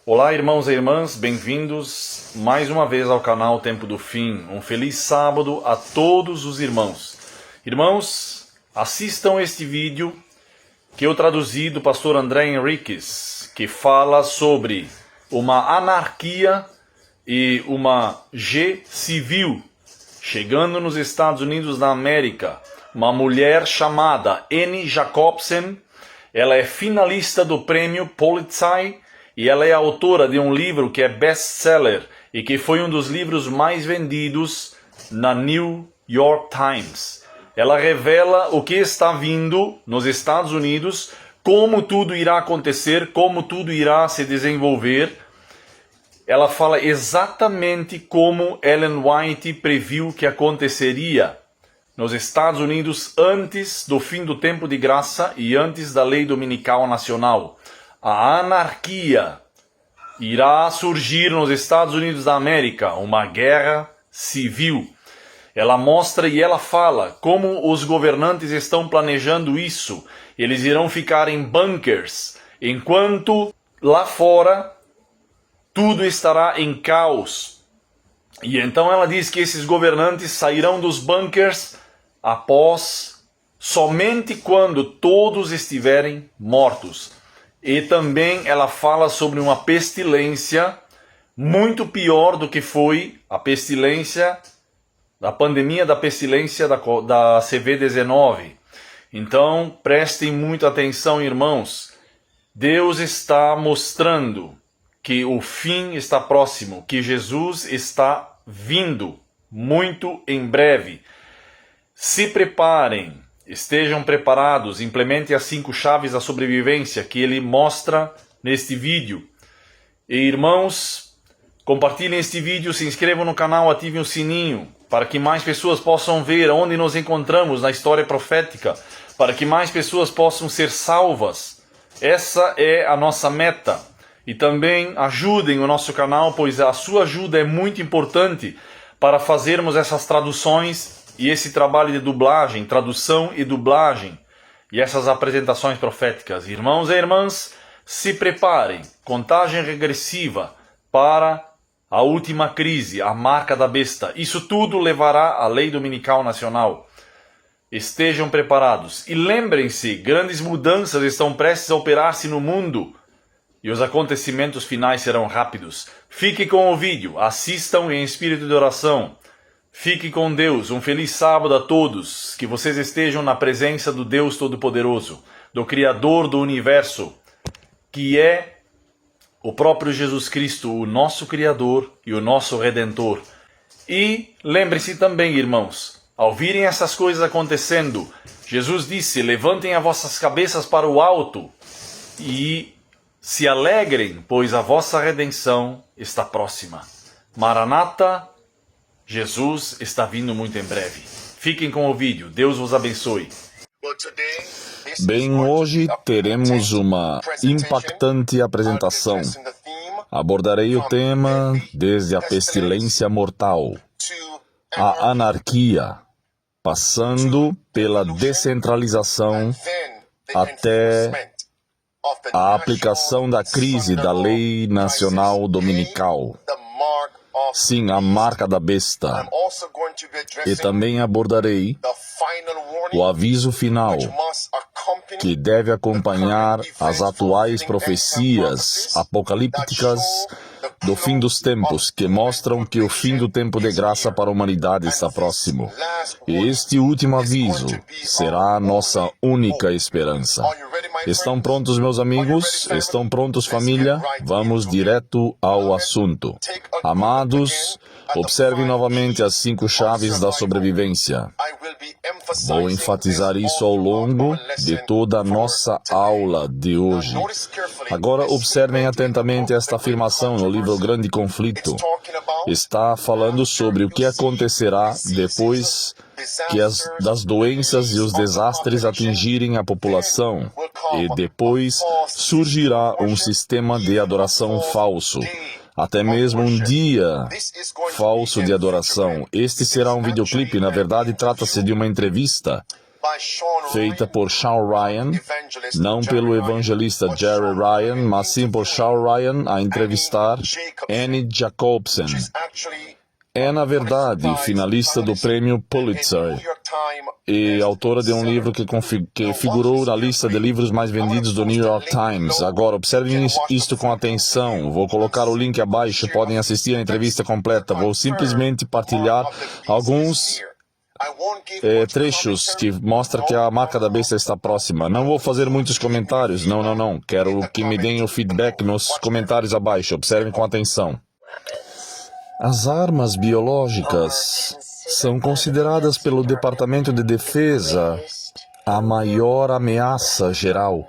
Olá, irmãos e irmãs, bem-vindos mais uma vez ao canal Tempo do Fim. Um feliz sábado a todos os irmãos. Irmãos, assistam este vídeo que eu traduzi do pastor André Henriques, que fala sobre uma anarquia e uma G civil chegando nos Estados Unidos da América. Uma mulher chamada Annie Jacobsen, ela é finalista do prêmio Pulitzer e ela é autora de um livro que é best-seller e que foi um dos livros mais vendidos na New York Times. Ela revela o que está vindo nos Estados Unidos, como tudo irá acontecer, como tudo irá se desenvolver. Ela fala exatamente como Ellen White previu que aconteceria nos Estados Unidos antes do fim do tempo de graça e antes da lei dominical nacional. A anarquia irá surgir nos Estados Unidos da América, uma guerra civil. Ela mostra e ela fala como os governantes estão planejando isso. Eles irão ficar em bunkers, enquanto lá fora tudo estará em caos. E então ela diz que esses governantes sairão dos bunkers somente quando todos estiverem mortos. E também ela fala sobre uma pestilência muito pior do que foi a pestilência, a pandemia da pestilência da CV-19. Então, prestem muita atenção, irmãos. Deus está mostrando que o fim está próximo, que Jesus está vindo muito em breve. Se preparem. Estejam preparados, implementem as 5 chaves da sobrevivência que ele mostra neste vídeo. E irmãos, compartilhem este vídeo, se inscrevam no canal, ativem o sininho, para que mais pessoas possam ver onde nos encontramos na história profética, para que mais pessoas possam ser salvas. Essa é a nossa meta. E também ajudem o nosso canal, pois a sua ajuda é muito importante para fazermos essas traduções e esse trabalho de dublagem, tradução e dublagem, e essas apresentações proféticas. Irmãos e irmãs, se preparem. Contagem regressiva para a última crise, a marca da besta. Isso tudo levará à lei dominical nacional. Estejam preparados. E lembrem-se, grandes mudanças estão prestes a operar-se no mundo. E os acontecimentos finais serão rápidos. Fique com o vídeo, assistam em espírito de oração. Fique com Deus, um feliz sábado a todos, que vocês estejam na presença do Deus Todo-Poderoso, do Criador do Universo, que é o próprio Jesus Cristo, o nosso Criador e o nosso Redentor. E lembre-se também, irmãos, ao virem essas coisas acontecendo, Jesus disse, levantem as vossas cabeças para o alto e se alegrem, pois a vossa redenção está próxima. Maranata, Jesus está vindo muito em breve. Fiquem com o vídeo. Deus vos abençoe. Bem, hoje teremos uma impactante apresentação. Abordarei o tema desde a pestilência mortal, a anarquia, passando pela descentralização até a aplicação da crise da lei nacional dominical. Sim, a marca da besta. E também abordarei o aviso final, que deve acompanhar as atuais profecias apocalípticas do fim dos tempos, que mostram que o fim do tempo de graça para a humanidade está próximo. E este último aviso será a nossa única esperança. Estão prontos, meus amigos? Estão prontos, família? Vamos direto ao assunto. Amados, observem novamente as 5 chaves da sobrevivência. Vou enfatizar isso ao longo de toda a nossa aula de hoje. Agora observem atentamente esta afirmação no livro Grande Conflito. Está falando sobre o que acontecerá depois que das doenças e os desastres atingirem a população. E depois surgirá um sistema de adoração falso. Até mesmo um dia falso de adoração. Este será um videoclipe, na verdade trata-se de uma entrevista feita por Shawn Ryan, não pelo evangelista Jerry Ryan, mas sim por Shawn Ryan, a entrevistar Annie Jacobsen. É, na verdade, finalista do prêmio Pulitzer e autora de um livro que figurou na lista de livros mais vendidos do New York Times. Agora, observem isto com atenção. Vou colocar o link abaixo, podem assistir a entrevista completa. Vou simplesmente partilhar alguns trechos que mostram que a marca da besta está próxima. Não vou fazer muitos comentários, não. Quero que me deem o feedback nos comentários abaixo. Observem com atenção. As armas biológicas são consideradas pelo Departamento de Defesa a maior ameaça geral.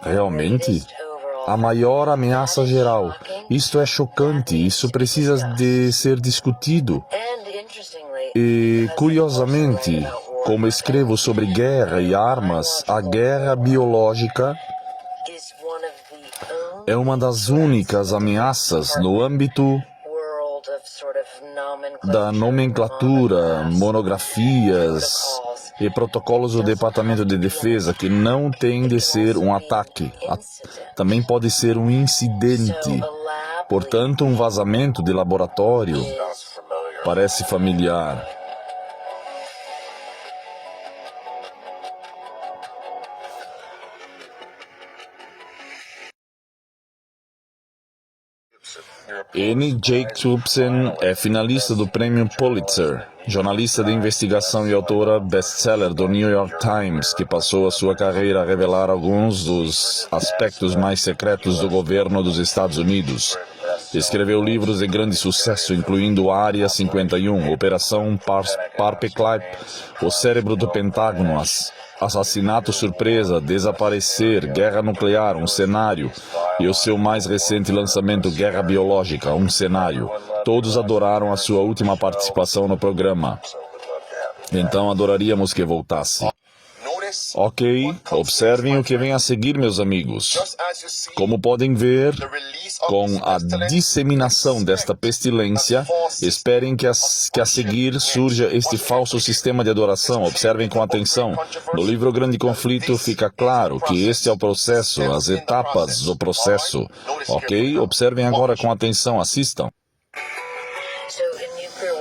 Realmente? A maior ameaça geral. Isto é chocante, isso precisa de ser discutido. E, curiosamente, como escrevo sobre guerra e armas, a guerra biológica é uma das únicas ameaças no âmbito da nomenclatura, monografias e protocolos do Departamento de Defesa que não tem de ser um ataque, também pode ser um incidente. Portanto, um vazamento de laboratório parece familiar. Annie Jacobsen é finalista do prêmio Pulitzer, jornalista de investigação e autora best-seller do New York Times, que passou a sua carreira a revelar alguns dos aspectos mais secretos do governo dos Estados Unidos. Escreveu livros de grande sucesso, incluindo Área 51, Operação Paperclip, O Cérebro do Pentágono, Assassinato Surpresa, Desaparecer, Guerra Nuclear, um cenário, e o seu mais recente lançamento, Guerra Biológica, um cenário. Todos adoraram a sua última participação no programa. Então adoraríamos que voltasse. Ok, observem o que vem a seguir, meus amigos. Como podem ver, com a disseminação desta pestilência, esperem que a seguir surja este falso sistema de adoração. Observem com atenção. No livro Grande Conflito fica claro que este é o processo, as etapas do processo. Ok? Observem agora com atenção, assistam.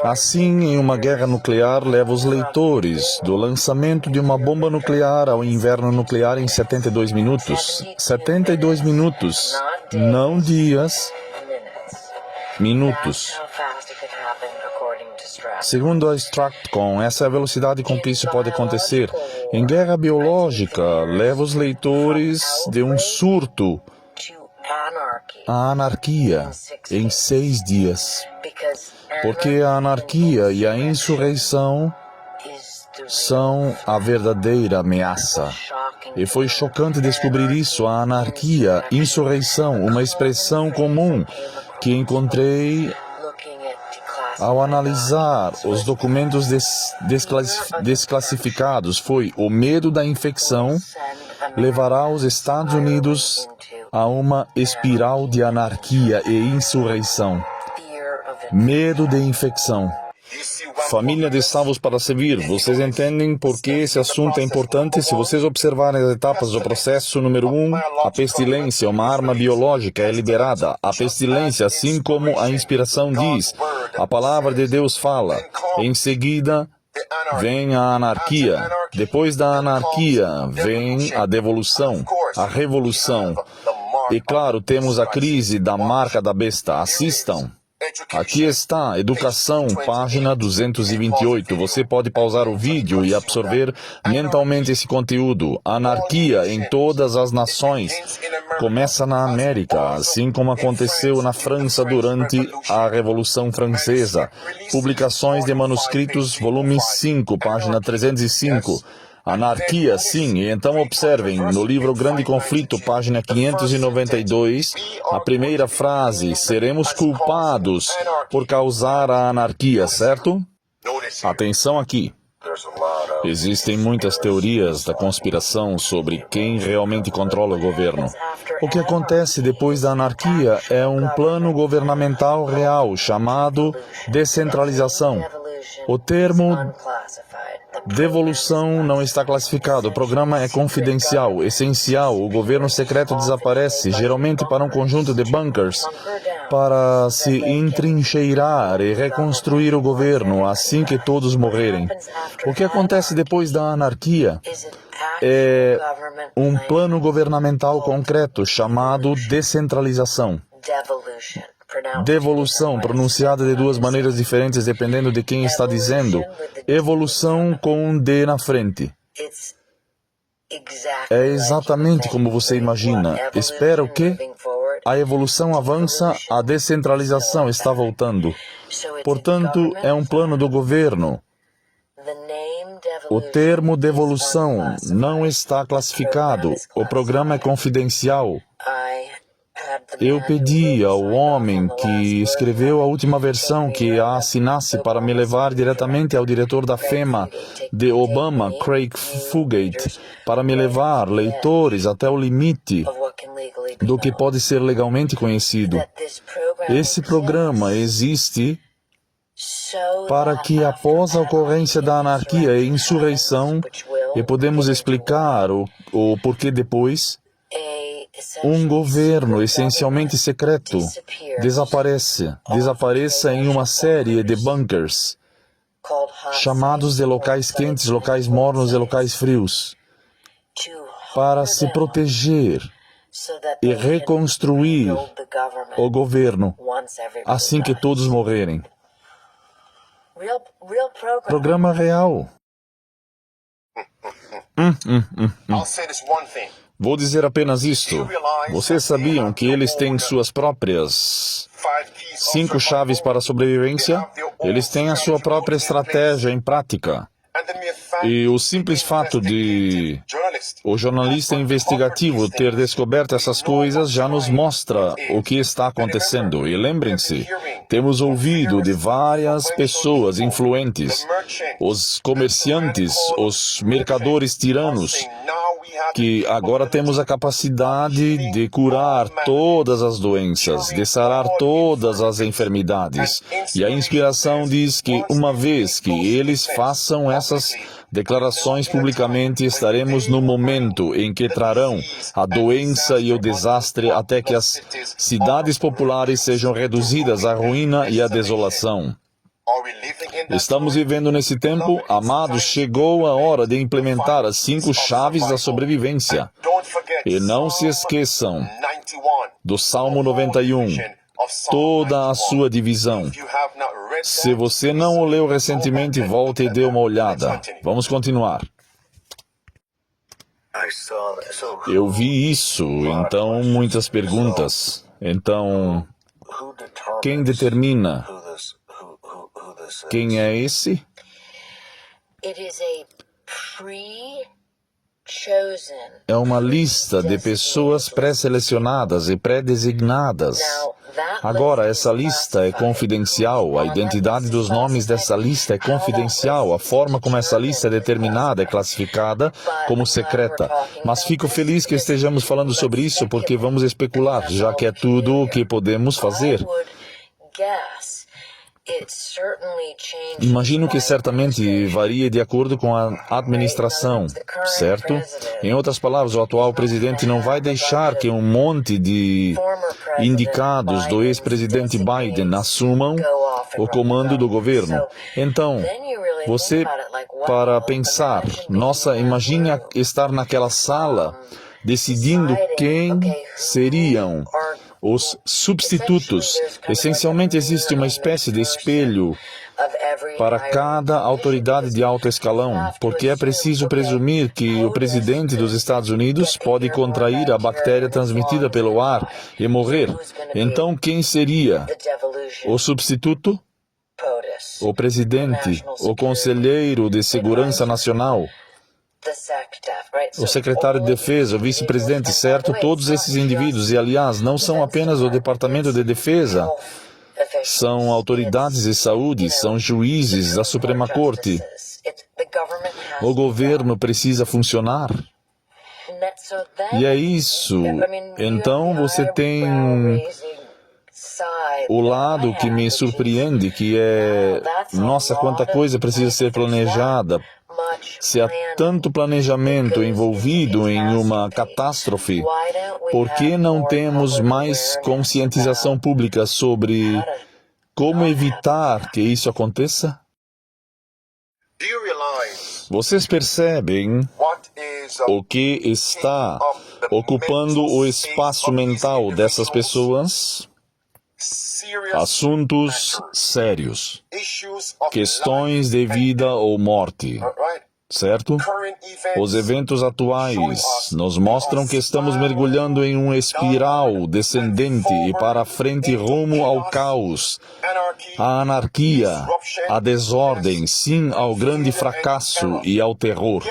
Assim, em uma guerra nuclear, leva os leitores do lançamento de uma bomba nuclear ao inverno nuclear em 72 minutos. 72 minutos, não dias, minutos. Segundo a Stratcom, essa é a velocidade com que isso pode acontecer. Em guerra biológica, leva os leitores de um surto à anarquia em 6 dias. Porque a anarquia e a insurreição são a verdadeira ameaça. E foi chocante descobrir isso, a anarquia, insurreição, uma expressão comum que encontrei ao analisar os documentos desclassificados. Foi: o medo da infecção levará os Estados Unidos a uma espiral de anarquia e insurreição. Medo de infecção. Família de salvos para servir. Vocês entendem por que esse assunto é importante? Se vocês observarem as etapas do processo, número 1, a pestilência, uma arma biológica, é liberada. A pestilência, assim como a inspiração diz, a palavra de Deus fala. Em seguida, vem a anarquia. Depois da anarquia, vem a devolução, a revolução. E claro, temos a crise da marca da besta. Assistam. Aqui está, Educação, página 228. Você pode pausar o vídeo e absorver mentalmente esse conteúdo. Anarquia em todas as nações. Começa na América, assim como aconteceu na França durante a Revolução Francesa. Publicações de manuscritos, volume 5, página 305. Anarquia, sim, e então observem, no livro Grande Conflito, página 592, a primeira frase: seremos culpados por causar a anarquia, certo? Atenção aqui. Existem muitas teorias da conspiração sobre quem realmente controla o governo. O que acontece depois da anarquia é um plano governamental real chamado descentralização. O termo Devolução não está classificado. O programa é confidencial, essencial. O governo secreto desaparece, geralmente para um conjunto de bunkers, para se entrincheirar e reconstruir o governo assim que todos morrerem. O que acontece depois da anarquia é um plano governamental concreto chamado descentralização. Devolução, pronunciada de duas maneiras diferentes dependendo de quem está dizendo. Evolução com um D na frente. É exatamente como você imagina. Espera o quê? A evolução avança, a descentralização está voltando. Portanto, é um plano do governo. O termo devolução não está classificado. O programa é confidencial. Eu pedi ao homem que escreveu a última versão que a assinasse para me levar diretamente ao diretor da FEMA de Obama, Craig Fugate, para me levar leitores até o limite do que pode ser legalmente conhecido. Esse programa existe para que após a ocorrência da anarquia e insurreição, e podemos explicar o porquê depois, um governo essencialmente secreto desapareça em uma série de bunkers, chamados de locais quentes, locais mornos e locais frios, para se proteger e reconstruir o governo assim que todos morrerem. Programa real. Vou dizer apenas isto. Vocês sabiam que eles têm suas próprias 5 chaves para a sobrevivência? Eles têm a sua própria estratégia em prática. E o simples fato de o jornalista investigativo ter descoberto essas coisas já nos mostra o que está acontecendo. E lembrem-se, temos ouvido de várias pessoas influentes, os comerciantes, os mercadores tiranos, que agora temos a capacidade de curar todas as doenças, de sarar todas as enfermidades. E a inspiração diz que uma vez que eles façam essas declarações publicamente, estaremos no momento em que trarão a doença e o desastre até que as cidades populares sejam reduzidas à ruína e à desolação. Estamos vivendo nesse tempo, amados, chegou a hora de implementar as 5 chaves da sobrevivência. E não se esqueçam do Salmo 91, toda a sua divisão. Se você não o leu recentemente, volte e dê uma olhada. Vamos continuar. Eu vi isso, então muitas perguntas. Então, quem determina? Quem é esse? É uma lista de pessoas pré-selecionadas e pré-designadas. Agora, essa lista é confidencial, a identidade dos nomes dessa lista é confidencial, a forma como essa lista é determinada é classificada como secreta. Mas fico feliz que estejamos falando sobre isso porque vamos especular, já que é tudo o que podemos fazer. Imagino que certamente varia de acordo com a administração, certo? Em outras palavras, o atual presidente não vai deixar que um monte de indicados do ex-presidente Biden assumam o comando do governo. Então, você, para pensar, nossa, imagine estar naquela sala decidindo quem seriam os substitutos. Essencialmente existe uma espécie de espelho para cada autoridade de alto escalão, porque é preciso presumir que o presidente dos Estados Unidos pode contrair a bactéria transmitida pelo ar e morrer. Então, quem seria o substituto? O presidente, o conselheiro de segurança nacional, o secretário de defesa, o vice-presidente, certo? Todos esses indivíduos, e aliás, não são apenas o Departamento de Defesa, são autoridades de saúde, são juízes da Suprema Corte. O governo precisa funcionar. E é isso. Então você tem o lado que me surpreende, que é, nossa, quanta coisa precisa ser planejada Se há tanto planejamento envolvido em uma catástrofe, por que não temos mais conscientização pública sobre como evitar que isso aconteça? Vocês percebem o que está ocupando o espaço mental dessas pessoas? Assuntos sérios, questões de vida ou morte, certo? Os eventos atuais nos mostram que estamos mergulhando em uma espiral descendente e para frente rumo ao caos, à anarquia, à desordem, sim ao grande fracasso e ao terror.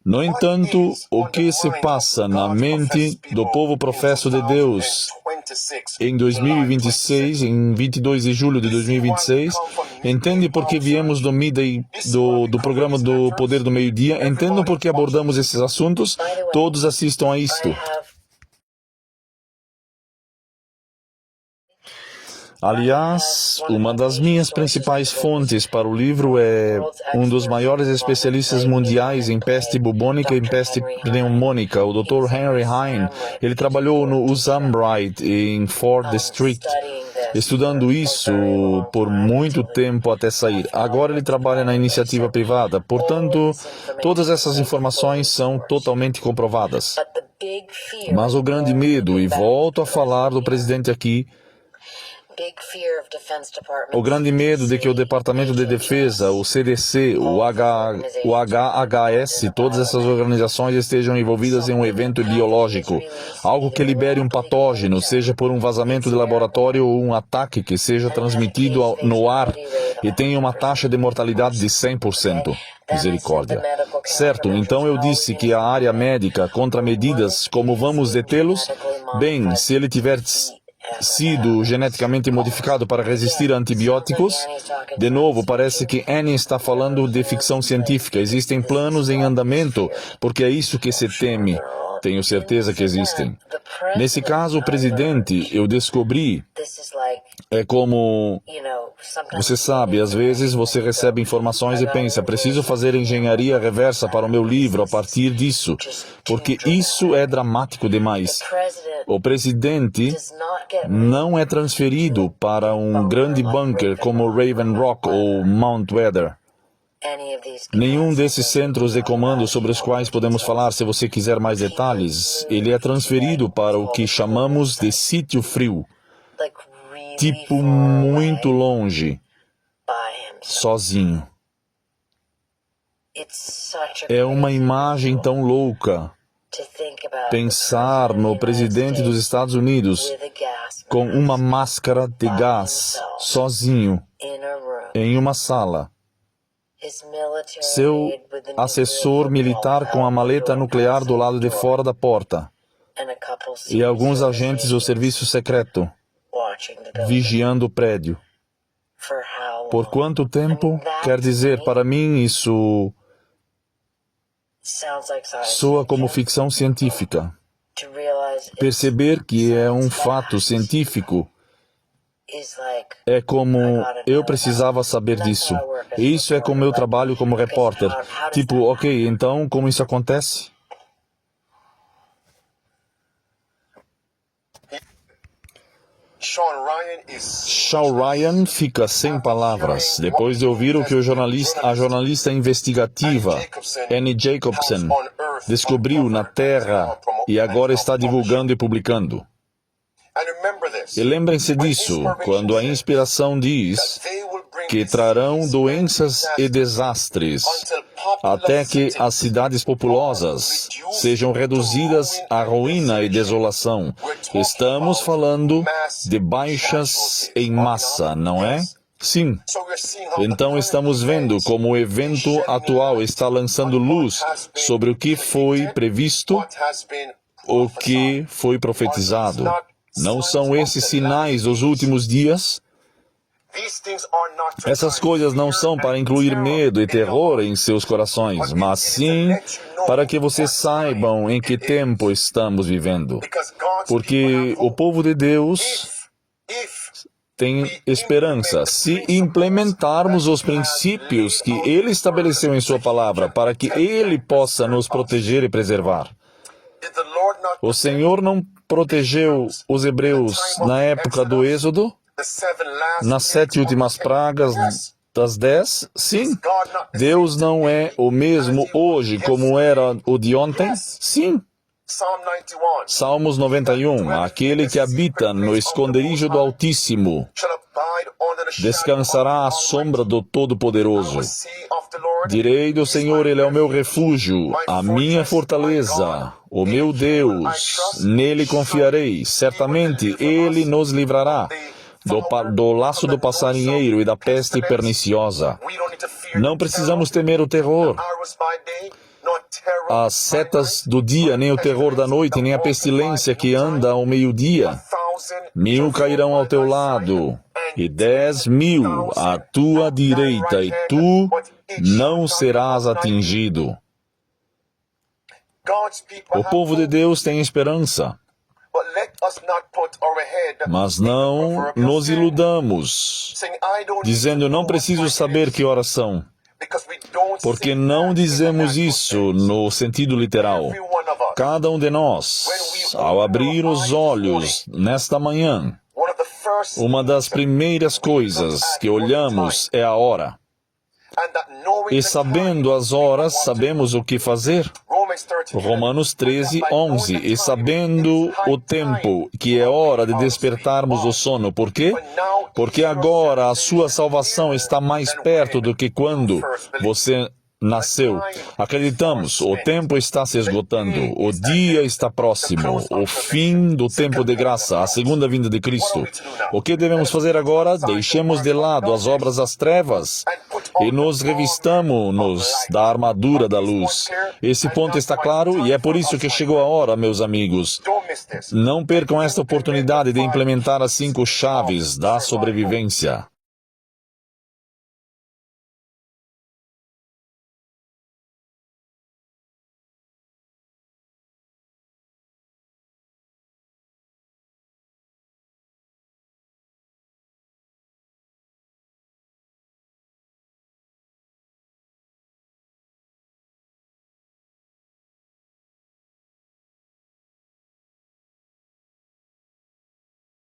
No entanto, o que se passa na mente do povo professo de Deus em 2026, em 22 de julho de 2026, entende por que viemos do Midday, do programa do Poder do Meio-Dia, entendam por que abordamos esses assuntos, todos assistam a isto. Aliás, uma das minhas principais fontes para o livro é um dos maiores especialistas mundiais em peste bubônica e peste pneumônica, o Dr. Henry Hine. Ele trabalhou no Uzumbright, em Ford District, estudando isso por muito tempo até sair. Agora ele trabalha na iniciativa privada, portanto, todas essas informações são totalmente comprovadas. Mas o grande medo, e volto a falar do presidente aqui, o grande medo de que o Departamento de Defesa, o CDC, o HHS, todas essas organizações estejam envolvidas em um evento biológico, algo que libere um patógeno, seja por um vazamento de laboratório ou um ataque que seja transmitido no ar e tenha uma taxa de mortalidade de 100%. Misericórdia. Certo, então eu disse que a área médica contra medidas como vamos detê-los, bem, se ele tiver sido geneticamente modificado para resistir a antibióticos. De novo, parece que Annie está falando de ficção científica. Existem planos em andamento, porque é isso que se teme. Tenho certeza que existem. Nesse caso, o presidente, eu descobri, é como, você sabe, às vezes você recebe informações e pensa, preciso fazer engenharia reversa para o meu livro a partir disso, porque isso é dramático demais. O presidente não é transferido para um grande bunker como Raven Rock ou Mount Weather. Nenhum desses centros de comando sobre os quais podemos falar se você quiser mais detalhes, ele é transferido para o que chamamos de sítio frio, tipo muito longe, sozinho. É uma imagem tão louca pensar no presidente dos Estados Unidos com uma máscara de gás, sozinho, em uma sala. Seu assessor militar com a maleta nuclear do lado de fora da porta. E alguns agentes do serviço secreto vigiando o prédio. Por quanto tempo? Quer dizer, para mim isso soa como ficção científica. Perceber que é um fato científico é como eu precisava saber disso. E isso é como eu trabalho como repórter. Tipo, ok, então como isso acontece? Sean Ryan fica sem palavras depois de ouvir o que a jornalista investigativa Annie Jacobsen descobriu na Terra e agora está divulgando e publicando. E lembrem-se disso, quando a inspiração diz que trarão doenças e desastres, até que as cidades populosas sejam reduzidas à ruína e desolação. Estamos falando de baixas em massa, não é? Sim. Então estamos vendo como o evento atual está lançando luz sobre o que foi previsto, o que foi profetizado. Não são esses sinais dos últimos dias? Essas coisas não são para incluir medo e terror em seus corações, mas sim para que vocês saibam em que tempo estamos vivendo. Porque o povo de Deus, tem esperança se implementarmos os princípios que Ele estabeleceu em Sua palavra para que Ele possa nos proteger e preservar. O Senhor não protegeu os hebreus na época do Êxodo? Nas 7 últimas pragas das 10? Sim. Deus não é o mesmo hoje como era o de ontem? Sim. Salmos 91. Aquele que habita no esconderijo do Altíssimo descansará à sombra do Todo-Poderoso. Direi do Senhor, Ele é o meu refúgio, a minha fortaleza, o meu Deus. Nele confiarei. Certamente Ele nos livrará do laço do passarinheiro e da peste perniciosa. Não precisamos temer o terror, as setas do dia, nem o terror da noite, nem a pestilência que anda ao meio-dia. 1000 cairão ao teu lado, e 10.000 à tua direita, e tu não serás atingido. O povo de Deus tem esperança. Mas não nos iludamos, dizendo, não preciso saber que horas são. Porque não dizemos isso no sentido literal. Cada um de nós, ao abrir os olhos nesta manhã, uma das primeiras coisas que olhamos é a hora. E sabendo as horas, sabemos o que fazer. Romanos 13:11. E sabendo o tempo, que é hora de despertarmos do sono. Por quê? Porque agora a sua salvação está mais perto do que quando você nasceu. Acreditamos, o tempo está se esgotando, o dia está próximo, o fim do tempo de graça, a segunda vinda de Cristo. O que devemos fazer agora? Deixemos de lado as obras das trevas e nos revistamos da armadura da luz. Esse ponto está claro e é por isso que chegou a hora, meus amigos. Não percam esta oportunidade de implementar as 5 chaves da sobrevivência.